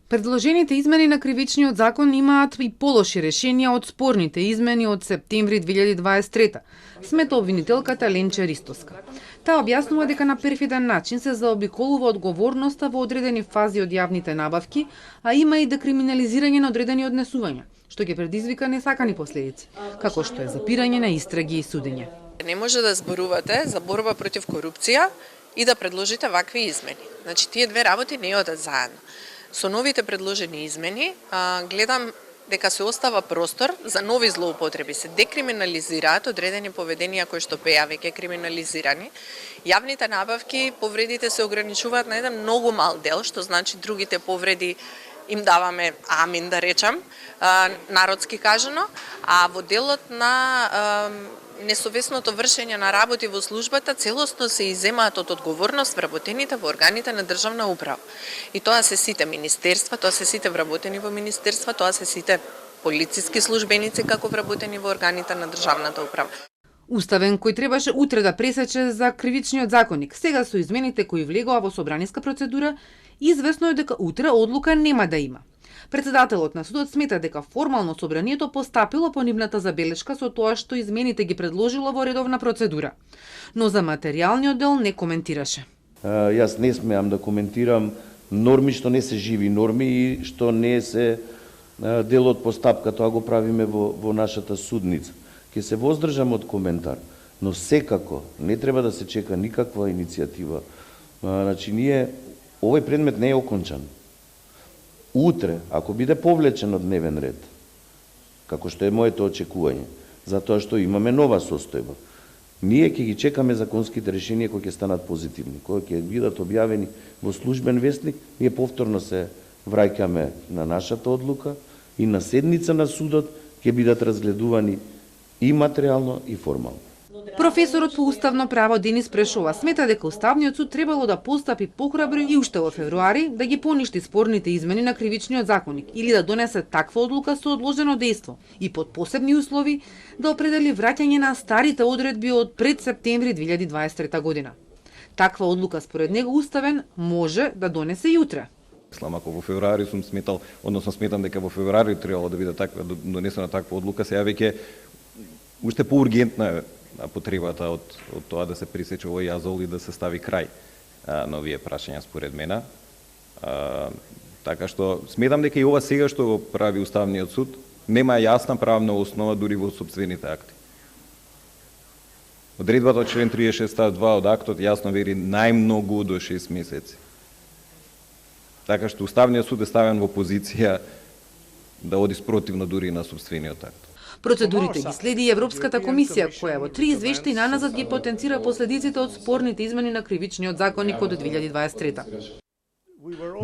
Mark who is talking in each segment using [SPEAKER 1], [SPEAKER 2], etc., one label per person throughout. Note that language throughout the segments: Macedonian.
[SPEAKER 1] Предложените измени на кривичниот закон имаат и полоши решенија од спорните измени од септември 2023, смета обвинителката Ленче Ристоска. Таа објаснува дека на перфиден начин се заобиколува одговорноста во одредени фази од јавните набавки, а има и декриминализирање на одредени однесувања, што ќе предизвика несакани последици, како што е запирање на истраги и судење.
[SPEAKER 2] Не може да зборувате за борба против корупција и да предложите вакви измени. Значи, тие две работи не одат заедно. Со новите предложени измени, гледам дека се остава простор за нови злоупотреби. Се декриминализираат одредени поведенија кои што беа веќе криминализирани. Јавните набавки, повредите се ограничуваат на еден многу мал дел, што значи другите повреди им даваме амин, да речам, народски кажано, а во делот на несовесното вршење на работи во службата целосно се изземаат од одговорност вработените во органите на државна управа. И тоа се сите министерства, тоа се сите вработени во министерства, тоа се сите полициски службеници како вработени во органите на државната управа.
[SPEAKER 1] Уставен кој требаше утре да пресече за кривичниот законник, сега со измените кои влегоа во собраниска процедура, известно е дека утре одлука нема да има. Председателот на судот смета дека формално собранието постапило по нивната забелешка со тоа што измените ги предложило во редовна процедура, но за материјалниот дел не коментираше.
[SPEAKER 3] Јас не смеам да коментирам норми што не се живи норми и што не се дел од постапка, тоа го правиме во нашата судница. Ќе се воздржам од коментар, но секако не треба да се чека никаква иницијатива. Значи, овој предмет не е окончан. Утре, ако биде повлечен од дневен ред, како што е моето очекување, затоа што имаме нова состојба, ние ќе ги чекаме законските решенија кои ќе станат позитивни, кои ќе бидат објавени во службен весник, ние повторно се враќаме на нашата одлука и на седница на судот ќе бидат разгледувани и материјално и формално.
[SPEAKER 1] Професорот по уставно право Денис Прешова смета дека Уставниот суд требало да постапи похрабро и уште во февруари да ги поништи спорните измени на кривичниот законник или да донесе таква одлука со одложено дејство и под посебни услови да определи враќање на старите одредби од пред септември 2023 година. Таква одлука според него уставен може да донесе и утре.
[SPEAKER 4] Ако во февруари сум сметал, односно сметам дека во февруари требало да биде донесена таква одлука, сега веќе уште поургентна е потребата од тоа да се пресече овој јазол и да се стави крај на овие прашања според мене. Така што сметам дека и ова сега што го прави Уставниот суд нема јасна правна основа дури во сопствените акти. Одредбата од член 36 став 2 од актот јасно вели најмногу до 6 месеци. Така што Уставниот суд е ставен во позиција да оди спротивно дури на сопствениот акт.
[SPEAKER 1] Процедурите ги следи и Европската комисија, која во 3 извештаи наназад ги потенцира последиците од спорните измени на кривичниот законник од 2023.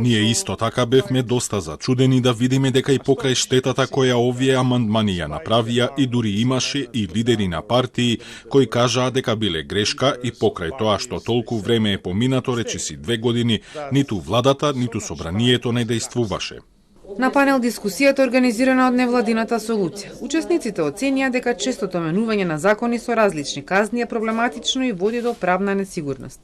[SPEAKER 5] Ние исто така бевме доста зачудени да видиме дека и покрај штетата која овие амандмани ја направија и дури имаше и лидери на партии кои кажаа дека биле грешка и покрај тоа што толку време е поминато, речиси 2 години, ниту владата, ниту собранието не дејствуваше.
[SPEAKER 1] На панел дискусијата организирана од невладината Солуција, учесниците оценија дека честото менување на закони со различни казни е проблематично и води до правна несигурност.